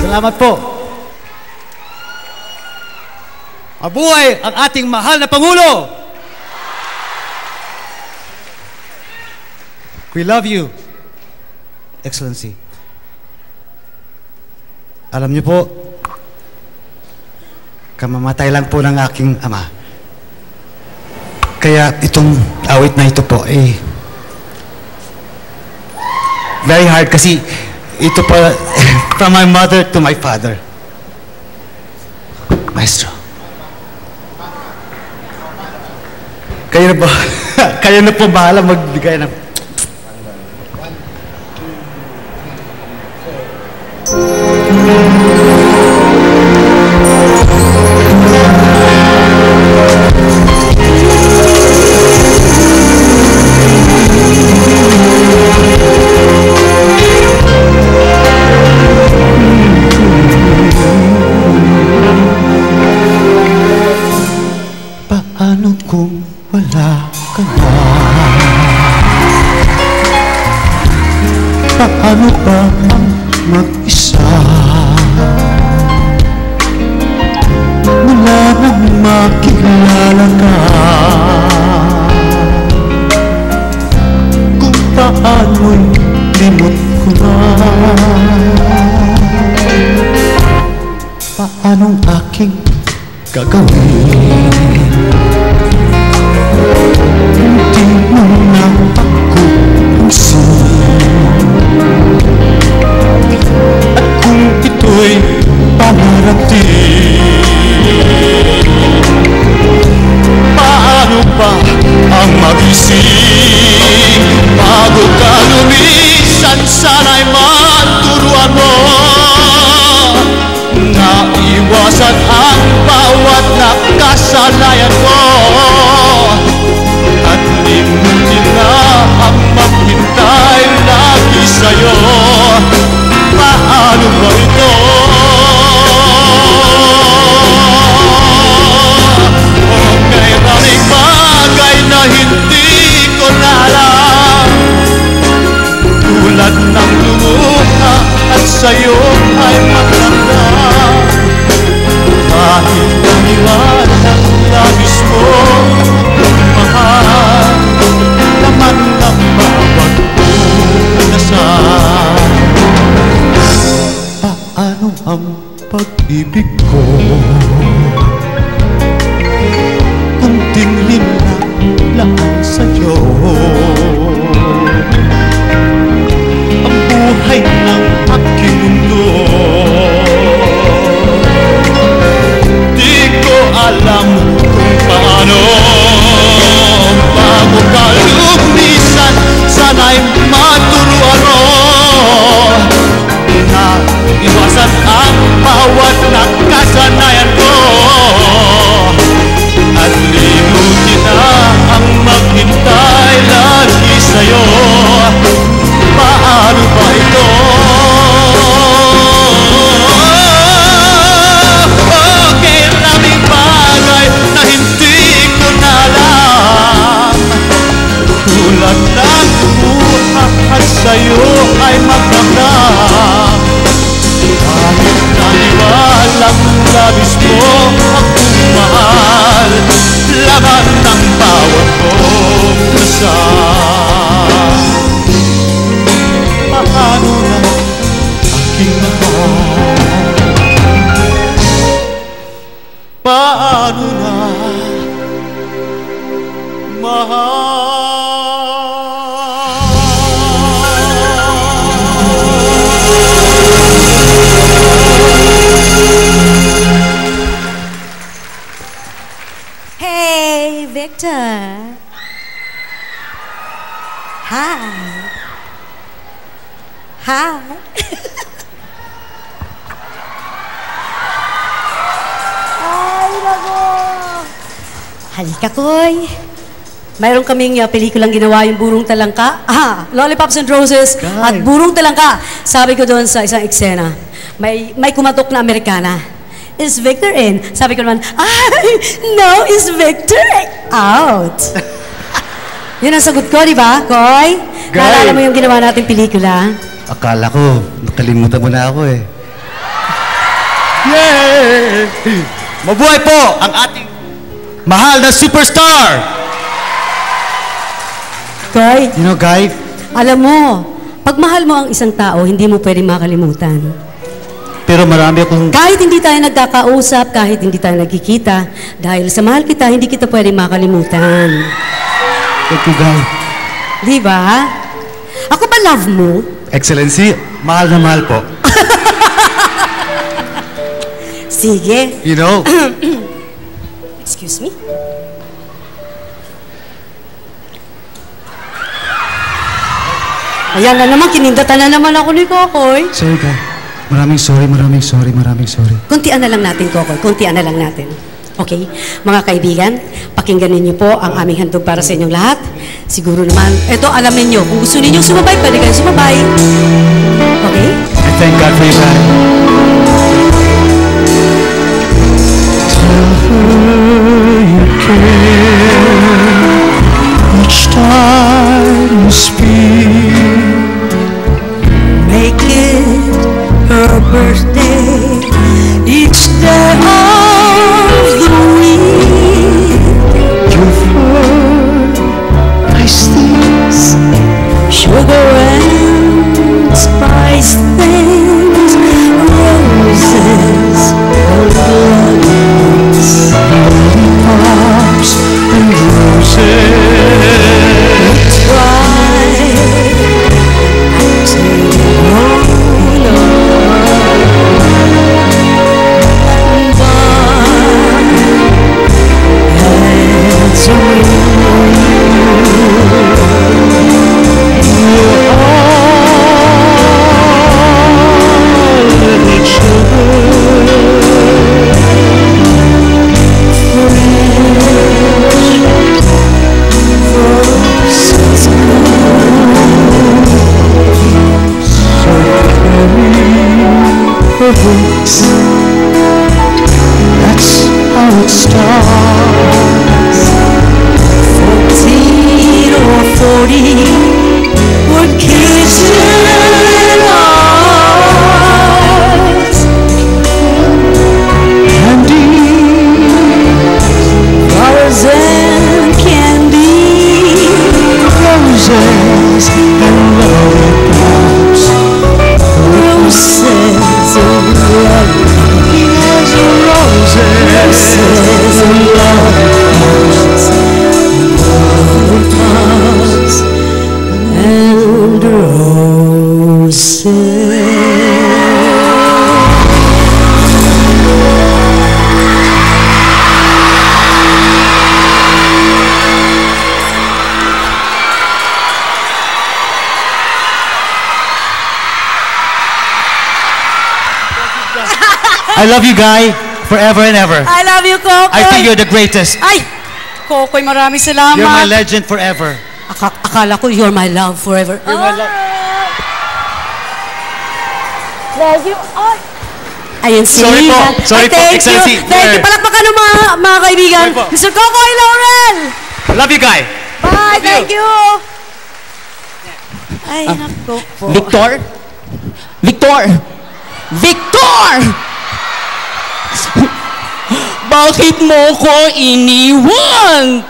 Salamat po. Mabuhay ang ating mahal na Pangulo! We love you, Excellency. Alam niyo po, kamamatay lang po ng aking ama. Kaya itong awit na ito po, very hard kasi ito po from my mother to my father. Maestro. Kayo na po bahala magbigay ng... Paano kung wala ka na? Paano ba ang mag-isa? Wala nang makilala ka. Kung paano'y limot ko na. Paanong aking gagawin? Hindi mo na ako pansin. At kung ito'y pamarating, paano ba ang magising? Bago ka lumisan, sana'y maturuan mo na iwasan ang bawat nakasalayan mo. At limutin na ang maghintay lagi sa'yo. Paano ba ito? O may maraming bagay na hindi ko na alam, tulad ng lumuha at sa'yo ay magdamdam. Kahit paniwala ng labis mo, mahal, laman ng bawat dasal. Paano ang pag-ibig ko kung tingin na lang sa'yo? Ang buhay ng aking mundo, di ko alam kung paano. Bago ka lumisan, sana'y maturuan mo na iwasan ang bawat nakasanayan ko. At limutin na ang maghintay lagi sa'yo. Paano ba ito? Okay, maraming bagay na hindi ko na alam, tulad ng buha at sa'yo ay magdamdam. Kahit naniwalang labis mo akong mahal, laman ng bawat kong dasal. Paano na aking mahal? Paano na mahal? Hey, Victor. Hi. Hi. Ay, naku. Halika, Koy. Mayroon kaming pelikulang ginawa yung Burong Talangka. Lollipops and Roses at Burong Talangka. Sabi ko doon sa isang eksena, may kumatok na Amerikana. Is Victor in? Sabi ko naman, no, is Victor out. Yun ang sagot ko, di ba, Koy? Naalala mo yung ginawa nating pelikula? Akala ko, nakalimutan mo na ako eh. Yay! Mabuhay po ang ating mahal na superstar! Guy, You know, Guy, alam mo, pag mahal mo ang isang tao, hindi mo pwede makalimutan. pero marami akong... Kahit hindi tayo nagkakausap, kahit hindi tayo nagkikita, dahil sa mahal kita, hindi kita pwede makalimutan. Thank you, Guy. Di ba? Ako ba love mo? Excellency, mahal na mahal po. Sige. You know, Excuse me? Ayan na naman, kinindatan na naman ako ni Kokoy. sorry, Guy. Maraming sorry. Kuntian na lang natin, Kokoy. Kuntian na lang natin. Okay? Mga kaibigan, pakinggan ninyo po ang aming handog para sa inyong lahat. Siguro naman, eto, alamin nyo. Kung gusto ninyong sumabay, pwede kayo sumabay. Okay? I thank God for you, Guy. Each time you speak, Make it her birthday each day of the week. you've heard nice things. Sugar and spice things, roses and lollipops. Lollipops and roses. Try and take it all but as Little books. That's how it starts. 14 or 40 were kissing hearts. Candy, Flowers and candy, roses, and lollipops. roses and lollipops. Yes, roses, Roses and lollipops, lollipops and roses. I love you, Guy, forever and ever. I love you, Kokoy. I think you're the greatest. Ay! Kokoy, maraming salamat. You're my legend forever. Akala ko, you're my love forever. You're my love. Thank you. Ay! Ayun si Sorry po. Lina. Sorry Ay, po, thank Excellency. you. Thank you. Palakpakan ng mga kaibigan. Sorry po. Mr. Kokoy Laurel! Love you, Guy. Bye! Thank you! Ay, nako po. Victor? Victor! Victor! Bakit mo ko iniwan?